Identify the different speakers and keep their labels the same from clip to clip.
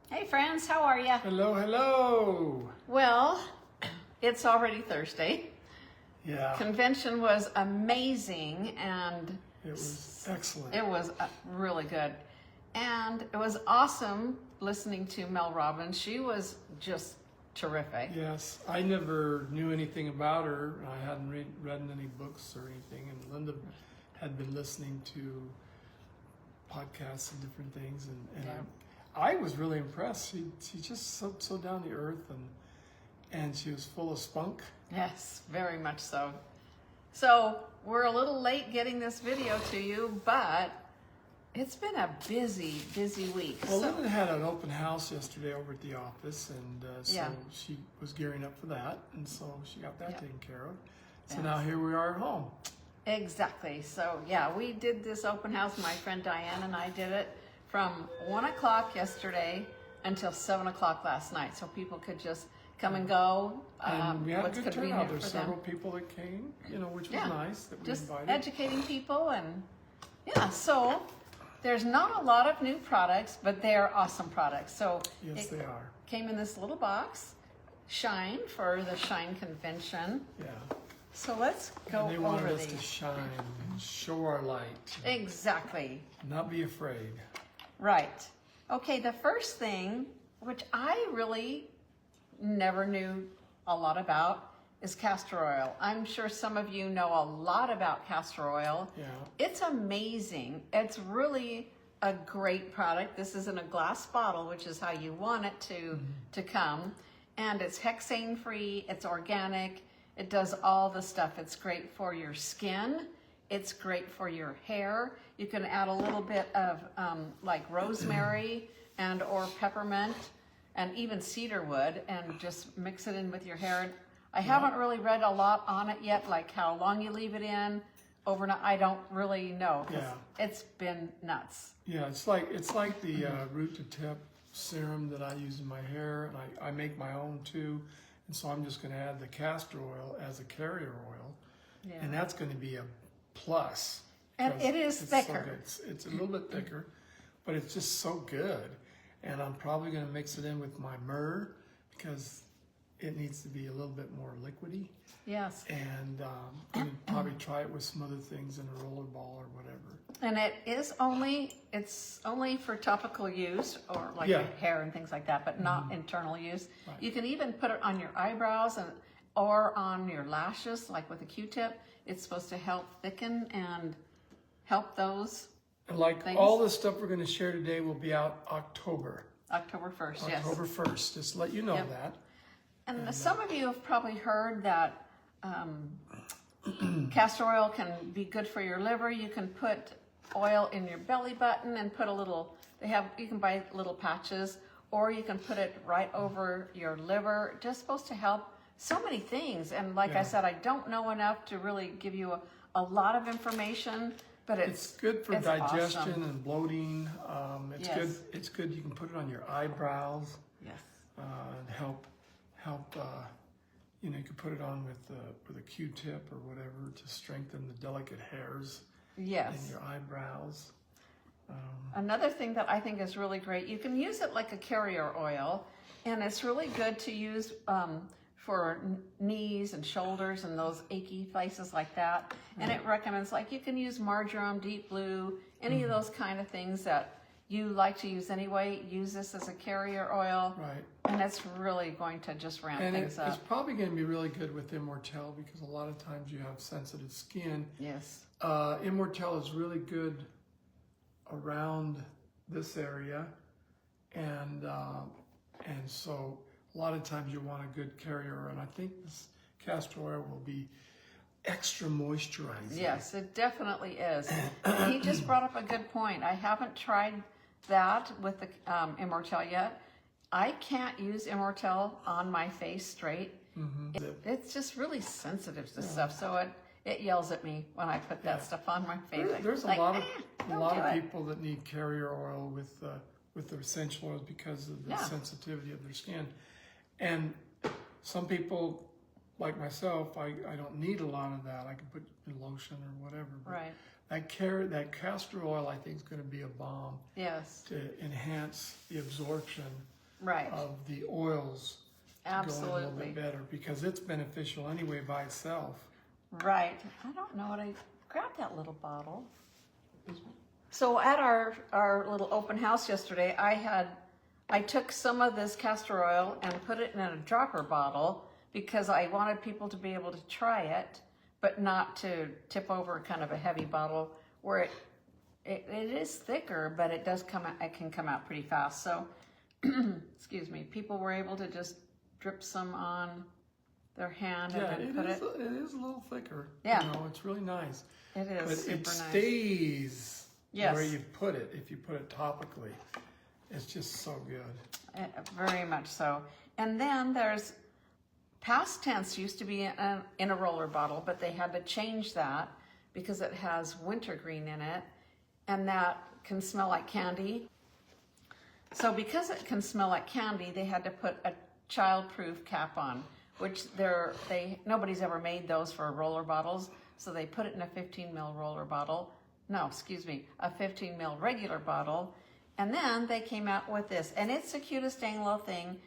Speaker 1: Hey friends, how are you?
Speaker 2: Hello, hello.
Speaker 1: Well, it's already Thursday.
Speaker 2: Yeah.
Speaker 1: Convention was amazing and
Speaker 2: It was excellent.
Speaker 1: it was really good. And it was awesome listening to Mel Robbins. She was just terrific.
Speaker 2: Yes, I never knew anything about her. I hadn't read any books or anything, and Linda had been listening to podcasts and different things, and
Speaker 1: Yeah.
Speaker 2: I was really impressed. She's just so down to earth, and she was full of spunk.
Speaker 1: Yes, very much so. So we're a little late getting this video to you, but it's been a busy week.
Speaker 2: Well,
Speaker 1: So,
Speaker 2: Linda had an open house yesterday over at the office, and so
Speaker 1: Yeah.
Speaker 2: she was gearing up for that, and so she got that
Speaker 1: Yeah.
Speaker 2: taken care of. So
Speaker 1: Yes.
Speaker 2: now here we are at home.
Speaker 1: exactly. So yeah, we did this open house. My friend Diane and I did it from 1 o'clock yesterday until 7 o'clock last night. So people could just come and go.
Speaker 2: And we had a
Speaker 1: what's
Speaker 2: good
Speaker 1: convenient
Speaker 2: turnout. There's
Speaker 1: for them.
Speaker 2: several people that came, which was
Speaker 1: Yeah.
Speaker 2: nice that we
Speaker 1: Just
Speaker 2: invited.
Speaker 1: educating people and yeah, so there's not a lot of new products, but they are awesome products. So
Speaker 2: Yes,
Speaker 1: it
Speaker 2: they are.
Speaker 1: came in this little box, Shine for the Shine Convention.
Speaker 2: Yeah.
Speaker 1: So let's go
Speaker 2: And they
Speaker 1: over
Speaker 2: wanted us to
Speaker 1: these.
Speaker 2: shine and show our light,
Speaker 1: Exactly.
Speaker 2: not be afraid.
Speaker 1: Right. Okay, the first thing, which I really never knew a lot about, is castor oil. I'm sure some of you know a lot about castor oil.
Speaker 2: Yeah.
Speaker 1: It's amazing. It's really a great product. This is in a glass bottle, which is how you want it to come. And it's hexane free, it's organic, it does all the stuff. It's great for your skin. It's great for your hair. You can add a little bit of like rosemary and or peppermint and even cedar wood and just mix it in with your hair. And I haven't really read a lot on it yet, like how long you leave it in overnight. I don't really know. 'Cause it's been nuts.
Speaker 2: Yeah, it's like the root to tip serum that I use in my hair, and I make my own too. And so I'm just going to add the castor oil as a carrier oil,
Speaker 1: Yeah.
Speaker 2: and that's going to be a plus.
Speaker 1: And
Speaker 2: because
Speaker 1: it is
Speaker 2: it's
Speaker 1: thicker.
Speaker 2: So good. It's a little bit thicker, but it's just so good. And I'm probably going to mix it in with my myrrh because it needs to be a little bit more liquidy.
Speaker 1: Yes.
Speaker 2: And I'm going to probably try it with some other things in a roller ball or whatever.
Speaker 1: And it's only for topical use or like
Speaker 2: Yeah.
Speaker 1: your hair and things like that, but not internal use.
Speaker 2: Right.
Speaker 1: You can even put it on your eyebrows or on your lashes, like with a Q-tip. It's supposed to help thicken and help those.
Speaker 2: And like
Speaker 1: things.
Speaker 2: all the stuff we're going to share today will be out October.
Speaker 1: October 1st, yes.
Speaker 2: October 1st. Just to let you know
Speaker 1: Yep.
Speaker 2: that.
Speaker 1: And some of you have probably heard that castor oil can be good for your liver. You can put oil in your belly button and put a little, you can buy little patches, or you can put it right over your liver. Just supposed to help so many things. And like I
Speaker 2: Yeah.
Speaker 1: said, I don't know enough to really give you a lot of information, but
Speaker 2: It's good for
Speaker 1: it's
Speaker 2: digestion
Speaker 1: awesome.
Speaker 2: and bloating. It's
Speaker 1: Yes.
Speaker 2: good. It's good. You can put it on your eyebrows
Speaker 1: Yes.
Speaker 2: and help. You can put it on with a Q-tip or whatever to strengthen the delicate hairs
Speaker 1: Yes.
Speaker 2: in your eyebrows.
Speaker 1: Another thing that I think is really great, you can use it like a carrier oil, and it's really good to use for knees and shoulders and those achy places like that. And it recommends, like, you can use marjoram, deep blue, any of those kind of things that you like to use anyway. Use this as a carrier oil,
Speaker 2: Right.
Speaker 1: and it's really going to just ramp
Speaker 2: And
Speaker 1: things
Speaker 2: it's
Speaker 1: up.
Speaker 2: probably going to be really good with Immortel because a lot of times you have sensitive skin.
Speaker 1: Yes.
Speaker 2: Immortel is really good around this area, and so a lot of times you want a good carrier, and I think this castor oil will be extra moisturizing.
Speaker 1: Yes, it definitely is. He just brought up a good point. I haven't tried that with the Immortel yet. I can't use Immortel on my face straight. It's just really sensitive to stuff, so it yells at me when I put that stuff on my face.
Speaker 2: There's
Speaker 1: Like,
Speaker 2: a lot
Speaker 1: don't
Speaker 2: of
Speaker 1: do it."
Speaker 2: people that need carrier oil with the essential oils because of the sensitivity of their skin, and some people like myself, I don't need a lot of that. I can put in lotion or whatever. But
Speaker 1: Right.
Speaker 2: That castor oil, I think, is going to be a bomb
Speaker 1: Yes.
Speaker 2: to enhance the absorption
Speaker 1: Right.
Speaker 2: of the oils to go in a little
Speaker 1: Absolutely.
Speaker 2: bit better, because it's beneficial anyway by itself.
Speaker 1: Right. I don't know what I grabbed that little bottle. So at our little open house yesterday, I took some of this castor oil and put it in a dropper bottle because I wanted people to be able to try it, but not to tip over kind of a heavy bottle where it is thicker, but it can come out pretty fast. So, excuse me, people were able to just drip some on their hand
Speaker 2: Yeah,
Speaker 1: and then put it.
Speaker 2: it is a little thicker.
Speaker 1: Yeah.
Speaker 2: You know, it's really nice.
Speaker 1: It is
Speaker 2: But
Speaker 1: super
Speaker 2: it
Speaker 1: nice.
Speaker 2: stays
Speaker 1: Yes.
Speaker 2: where you put it, if you put it topically. It's just so good.
Speaker 1: Very much so. And then there's past tense used to be in a roller bottle, but they had to change that because it has wintergreen in it, and that can smell like candy. So because it can smell like candy, they had to put a child-proof cap on, which nobody's ever made those for roller bottles, so they put it in a 15 ml roller bottle. No, excuse me, a 15 ml regular bottle. And then they came out with this, and it's the cutest dang little thing.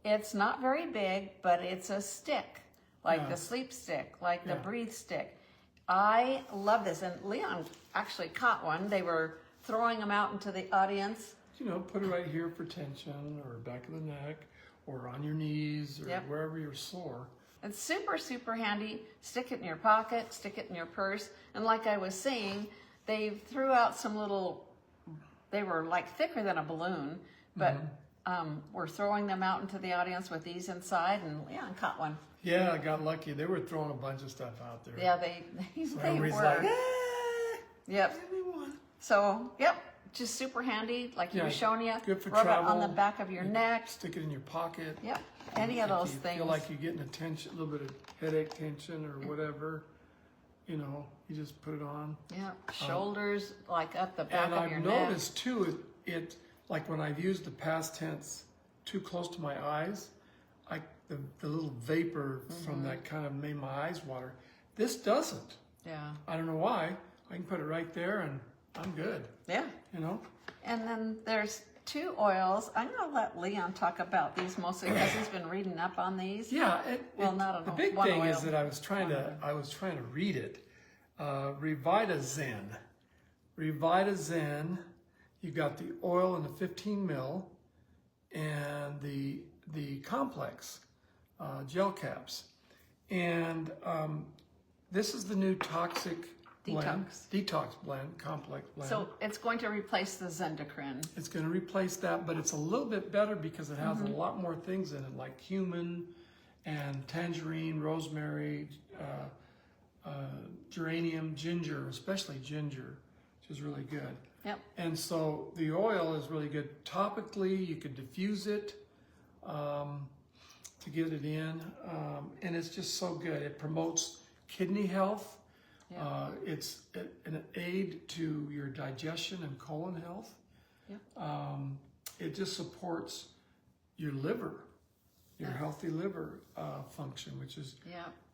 Speaker 1: It's not very big, but it's a stick, like the sleep stick, like the breathe stick. I love this, and Leon actually caught one. They were throwing them out into the audience.
Speaker 2: You know, put it right here for tension, or back of the neck, or on your knees, or wherever you're sore.
Speaker 1: It's super, super handy. Stick it in your pocket, stick it in your purse. And like I was saying, they threw out some little, they were like thicker than a balloon, but we're throwing them out into the audience with these inside, and Leon caught one.
Speaker 2: Yeah, I got lucky. They were throwing a bunch of stuff out there.
Speaker 1: Yeah, they
Speaker 2: Everybody's
Speaker 1: were.
Speaker 2: like, "Ah,
Speaker 1: Yep.
Speaker 2: give me one."
Speaker 1: So, yep, just super handy, like you were showing you.
Speaker 2: Good for
Speaker 1: Rub
Speaker 2: travel.
Speaker 1: it on the back of your neck.
Speaker 2: Stick it in your pocket.
Speaker 1: Yep, any of those
Speaker 2: If you
Speaker 1: things.
Speaker 2: feel like you're getting a little bit of headache tension or whatever, you know, you just put it on.
Speaker 1: Yeah, shoulders, like up the back
Speaker 2: And
Speaker 1: of your
Speaker 2: I've
Speaker 1: neck.
Speaker 2: noticed too, it like when I've used the past tense too close to my eyes, the little vapor from that kind of made my eyes water. This doesn't.
Speaker 1: Yeah.
Speaker 2: I don't know why. I can put it right there and I'm good.
Speaker 1: Yeah.
Speaker 2: You know?
Speaker 1: And then there's two oils. I'm going to let Leon talk about these mostly because he's been reading up on these.
Speaker 2: Yeah. The big
Speaker 1: one
Speaker 2: thing
Speaker 1: oil.
Speaker 2: is that I was trying to read it. RevitaZen. RevitaZen. You got the oil in the 15 ml and the complex gel caps. And this is the new toxic blend, detox blend, complex blend.
Speaker 1: So it's going to replace the Zendocrine.
Speaker 2: It's going to replace that, but it's a little bit better because it has a lot more things in it, like cumin and tangerine, rosemary, geranium, ginger, especially ginger, which is really good.
Speaker 1: Yep.
Speaker 2: And so the oil is really good topically. You could diffuse it to get it in, and it's just so good. It promotes kidney health.
Speaker 1: Yep.
Speaker 2: It's an aid to your digestion and colon health.
Speaker 1: Yep.
Speaker 2: It just supports your liver, your healthy liver function, which is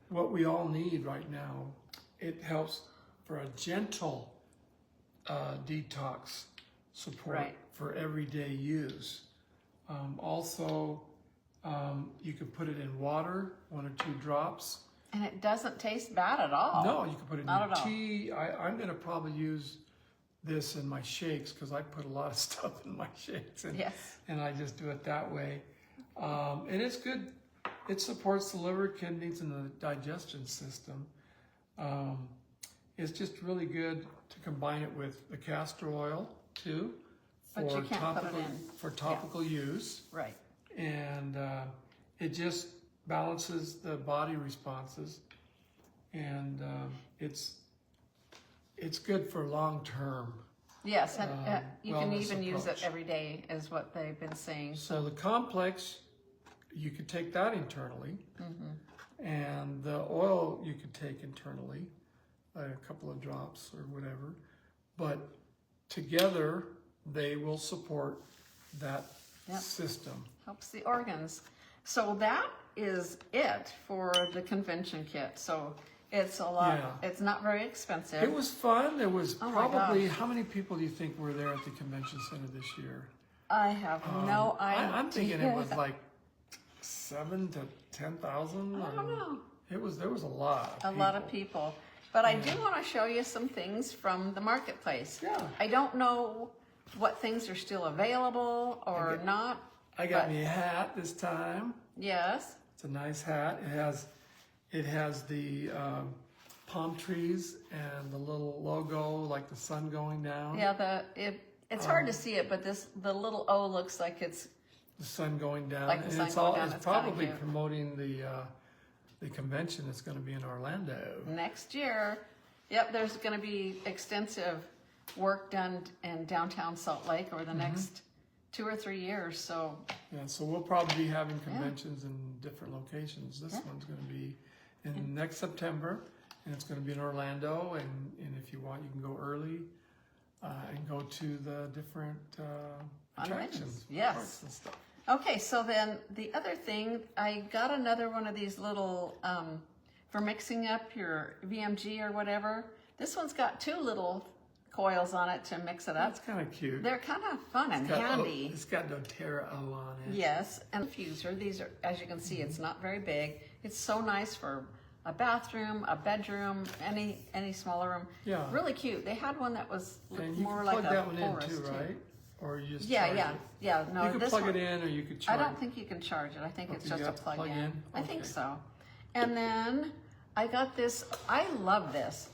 Speaker 2: what we all need right now. It helps for a gentle detox support for everyday use. Also, you can put it in water, 1 or 2 drops.
Speaker 1: And it doesn't taste bad at all.
Speaker 2: No, you can put it in
Speaker 1: Not
Speaker 2: your
Speaker 1: at all.
Speaker 2: tea. I'm going to probably use this in my shakes because I put a lot of stuff in my shakes. And I just do it that way. And it's good. It supports the liver, kidneys, and the digestion system. It's just really good to combine it with the castor oil too,
Speaker 1: But you can't put it in.
Speaker 2: for topical use.
Speaker 1: Right.
Speaker 2: And it just balances the body responses, and it's good for long term.
Speaker 1: Yes, and you can
Speaker 2: wellness
Speaker 1: even use it
Speaker 2: approach.
Speaker 1: every day, is what they've been saying.
Speaker 2: So the complex, you could take that internally, and the oil you could take internally, a couple of drops or whatever, but together they will support that system.
Speaker 1: Helps the organs. So that is it for the convention kit. So it's a lot.
Speaker 2: Yeah.
Speaker 1: It's not very expensive.
Speaker 2: It was fun. There was
Speaker 1: Oh my
Speaker 2: probably,
Speaker 1: gosh.
Speaker 2: how many people do you think were there at the convention center this year?
Speaker 1: I have no idea.
Speaker 2: I'm thinking it was like 7 to 10,000.
Speaker 1: I don't know.
Speaker 2: There was a lot.
Speaker 1: A lot of people. But I do want to show you some things from the marketplace.
Speaker 2: Yeah.
Speaker 1: I don't know what things are still available or not.
Speaker 2: I got me a hat this time.
Speaker 1: Yes.
Speaker 2: It's a nice hat. It has the palm trees and the little logo, like the sun going down.
Speaker 1: Yeah, it's hard to see it, but the little O looks like it's
Speaker 2: the sun going down.
Speaker 1: Like the sun
Speaker 2: it's
Speaker 1: going down.
Speaker 2: It's
Speaker 1: It's kinda
Speaker 2: probably
Speaker 1: cute.
Speaker 2: promoting the convention that's going to be in Orlando.
Speaker 1: next year. Yep, there's going to be extensive work done in downtown Salt Lake over the next 2 or 3 years. So
Speaker 2: Yeah, so we'll probably be having conventions in different locations. This one's going to be in next September, and it's going to be in Orlando. And if you want, you can go early and go to the different attractions,
Speaker 1: Yes.
Speaker 2: parks and stuff.
Speaker 1: okay, so then the other thing, I got another one of these little for mixing up your VMG or whatever. This one's got 2 little coils on it to mix it up.
Speaker 2: That's kind of cute.
Speaker 1: They're kind of fun and handy.
Speaker 2: It's got doTERRA on it.
Speaker 1: Yes, and diffuser. These are, as you can see, it's not very big. It's so nice for a bathroom, a bedroom, any smaller room.
Speaker 2: Yeah.
Speaker 1: Really cute. They had one that was
Speaker 2: And you
Speaker 1: more
Speaker 2: can
Speaker 1: like
Speaker 2: plug
Speaker 1: a
Speaker 2: that one in
Speaker 1: forest
Speaker 2: too, right? Or you just
Speaker 1: Yeah,
Speaker 2: charge
Speaker 1: yeah,
Speaker 2: it?
Speaker 1: yeah. No,
Speaker 2: You could
Speaker 1: this
Speaker 2: plug
Speaker 1: one,
Speaker 2: it in, or you could
Speaker 1: I
Speaker 2: charge
Speaker 1: don't
Speaker 2: it.
Speaker 1: think you can charge it. I think it's
Speaker 2: Okay,
Speaker 1: just
Speaker 2: you
Speaker 1: a
Speaker 2: have to plug
Speaker 1: plug-in.
Speaker 2: in?
Speaker 1: I think
Speaker 2: Okay.
Speaker 1: so. And then I got this. I love this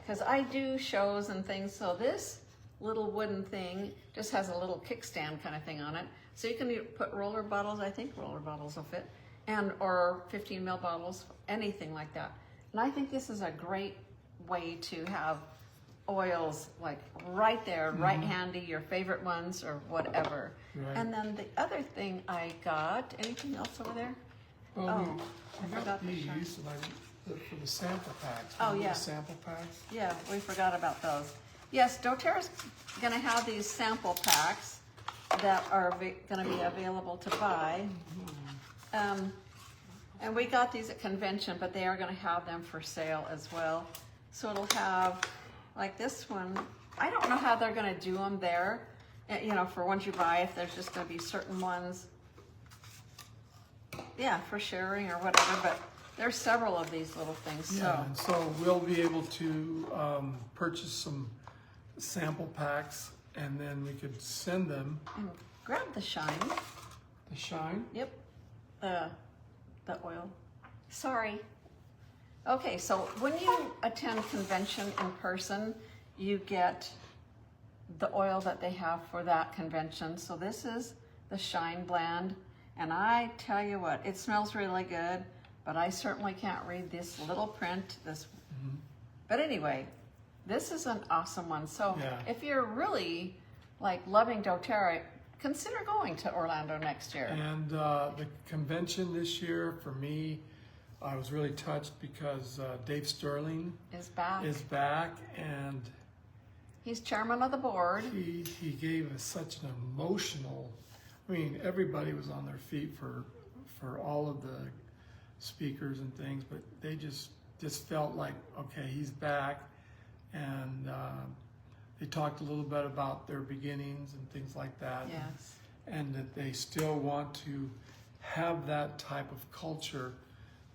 Speaker 1: because I do shows and things. So this little wooden thing just has a little kickstand kind of thing on it. So you can put roller bottles. I think roller bottles will fit, and or 15 ml bottles, anything like that. And I think this is a great way to have oils like right there, right handy, your favorite ones or whatever.
Speaker 2: Right.
Speaker 1: And then the other thing I got, anything else over there?
Speaker 2: Well,
Speaker 1: Oh,
Speaker 2: we
Speaker 1: I
Speaker 2: got
Speaker 1: forgot the
Speaker 2: these
Speaker 1: shine.
Speaker 2: for the sample packs.
Speaker 1: Oh,
Speaker 2: Remember
Speaker 1: yeah.
Speaker 2: the sample packs?
Speaker 1: Yeah, we forgot about those. Yes, doTERRA's gonna have these sample packs that are gonna be available to buy. And we got these at convention, but they are gonna have them for sale as well. So it'll have, like this one, I don't know how they're gonna do them there, you know, for ones you buy, if there's just gonna be certain ones, yeah, for sharing or whatever, but there's several of these little things,
Speaker 2: Yeah,
Speaker 1: so.
Speaker 2: and so we'll be able to purchase some sample packs, and then we could send them
Speaker 1: And grab the shine.
Speaker 2: the shine.
Speaker 1: Yep, the oil. Sorry. Okay, so when you attend convention in person, you get the oil that they have for that convention. So this is the Shine Blend, and I tell you what, it smells really good, but I certainly can't read this little print. But anyway, this is an awesome one. So
Speaker 2: Yeah.
Speaker 1: if you're really like loving doTERRA, consider going to Orlando next year.
Speaker 2: And the convention this year, for me, I was really touched because Dave Sterling
Speaker 1: Is back.
Speaker 2: is back, and
Speaker 1: He's chairman of the board.
Speaker 2: he gave us such an emotional. I mean, everybody was on their feet for all of the speakers and things, but they just felt like, okay, he's back, and they talked a little bit about their beginnings and things like that.
Speaker 1: Yes.
Speaker 2: And that they still want to have that type of culture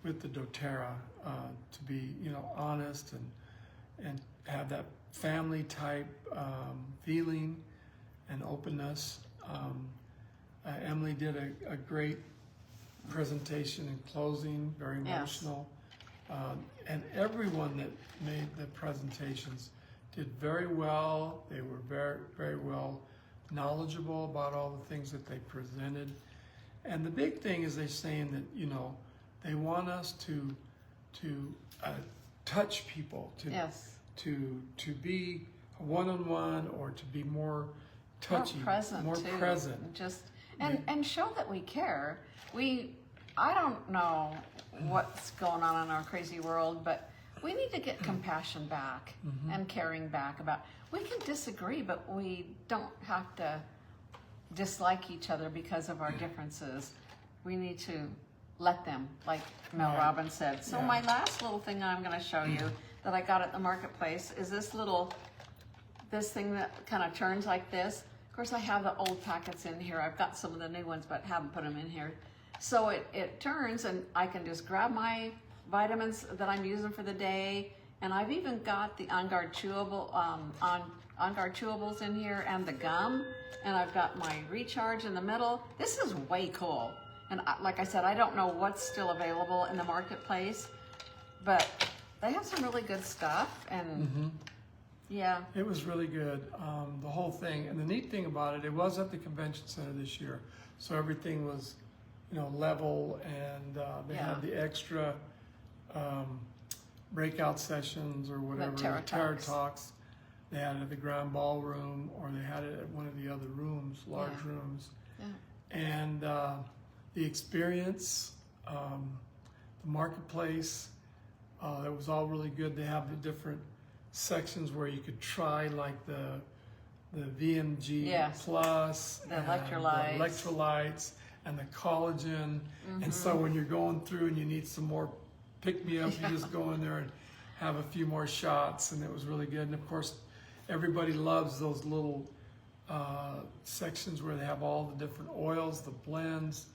Speaker 2: with the doTERRA, to be, you know, honest and have that family type feeling and openness. Emily did a great presentation in closing, very
Speaker 1: Yes.
Speaker 2: emotional. And everyone that made the presentations did very well. They were very, very well knowledgeable about all the things that they presented. And the big thing is they're saying that, you know, they want us to touch people,
Speaker 1: Yes.
Speaker 2: to be one-on-one, or to be more touchy,
Speaker 1: More present
Speaker 2: more
Speaker 1: too.
Speaker 2: present.
Speaker 1: And just and show that we care. I don't know what's going on in our crazy world, but we need to get compassion back and caring back about. We can disagree, but we don't have to dislike each other because of our differences. We need to let them, like Mel
Speaker 2: Right.
Speaker 1: Robbins said. So
Speaker 2: Yeah.
Speaker 1: my last little thing I'm going to show you that I got at the marketplace is this thing that kind of turns like this. Of course, I have the old packets in here. I've got some of the new ones, but haven't put them in here. So it turns, and I can just grab my vitamins that I'm using for the day. And I've even got the On Guard chewable, On Guard chewables in here, and the gum. And I've got my recharge in the middle. This is way cool. And like I said, I don't know what's still available in the marketplace, but they have some really good stuff. And yeah,
Speaker 2: it was really good. The whole thing, and the neat thing about it was at the convention center this year, so everything was, you know, level, and they had the extra breakout sessions or whatever, Terra Talks. They had it at the Grand Ballroom, or they had it at one of the other rooms, large rooms. Yeah. And the experience, the marketplace, that was all really good. They have the different sections where you could try, like the VMG Plus,
Speaker 1: the
Speaker 2: and
Speaker 1: electrolytes.
Speaker 2: the electrolytes, and the collagen. And so when you're going through and you need some more pick-me-up, you just go in there and have a few more shots, and it was really good. And of course, everybody loves those little sections where they have all the different oils, the blends,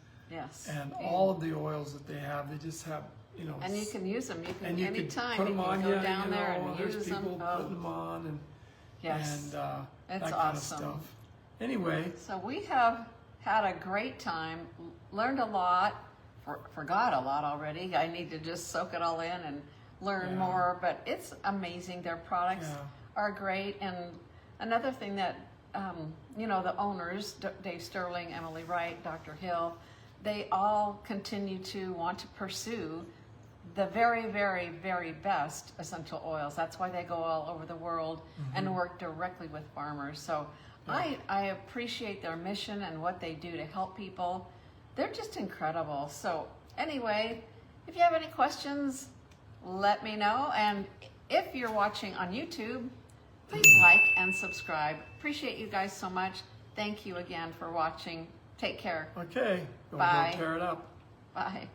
Speaker 2: and all of the oils that they have. They just have, you know,
Speaker 1: and you can use them. You can
Speaker 2: and you
Speaker 1: anytime.
Speaker 2: put them
Speaker 1: you
Speaker 2: on.
Speaker 1: can go down there and
Speaker 2: there's
Speaker 1: use
Speaker 2: people
Speaker 1: them.
Speaker 2: putting them on, and
Speaker 1: Yes,
Speaker 2: and
Speaker 1: it's
Speaker 2: that kind
Speaker 1: awesome.
Speaker 2: of stuff. Anyway,
Speaker 1: so we have had a great time, learned a lot, forgot a lot already. I need to just soak it all in and learn more, but it's amazing. Their products are great. And another thing that, you know, the owners, Dave Sterling, Emily Wright, Dr. Hill, they all continue to want to pursue the very, very, very best essential oils. That's why they go all over the world and work directly with farmers. So I appreciate their mission and what they do to help people. They're just incredible. So anyway, if you have any questions, let me know. And if you're watching on YouTube, please like and subscribe. Appreciate you guys so much. Thank you again for watching. Take care.
Speaker 2: okay, go
Speaker 1: Bye.
Speaker 2: tear it up.
Speaker 1: Bye.